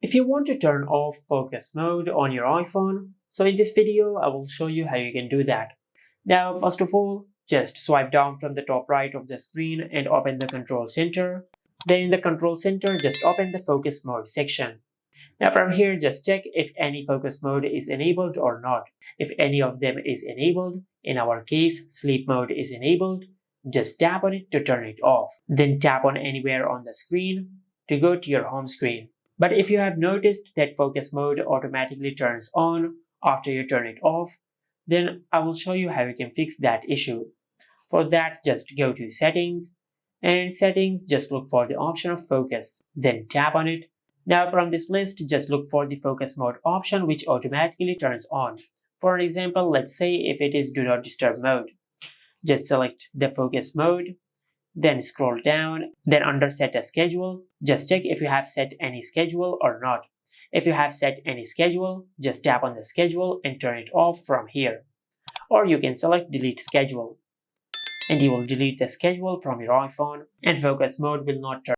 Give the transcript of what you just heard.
If you want to turn off focus mode on your iPhone, so in this video I will show you how you can do that. Now first of all, just swipe down from the top right of the screen and open the control center. Then in the control center, just open the focus mode section. Now from here, just check if any focus mode is enabled or not. If any of them is enabled, in our case sleep mode is enabled, just tap on it to turn it off. Then tap on anywhere on the screen to go to your home screen. But if you have noticed that focus mode automatically turns on after you turn it off, then I will show you how you can fix that issue. For that, just go to settings, and settings, just look for the option of focus, then tap on it. Now from this list, just look for the focus mode option which automatically turns on. For an example, let's say if it is do not disturb mode. Just select the focus mode, then scroll down, then under set a schedule, just check if you have set any schedule or not. If you have set any schedule, just tap on the schedule and turn it off from here. Or you can select delete schedule, and you will delete the schedule from your iPhone and focus mode will not turn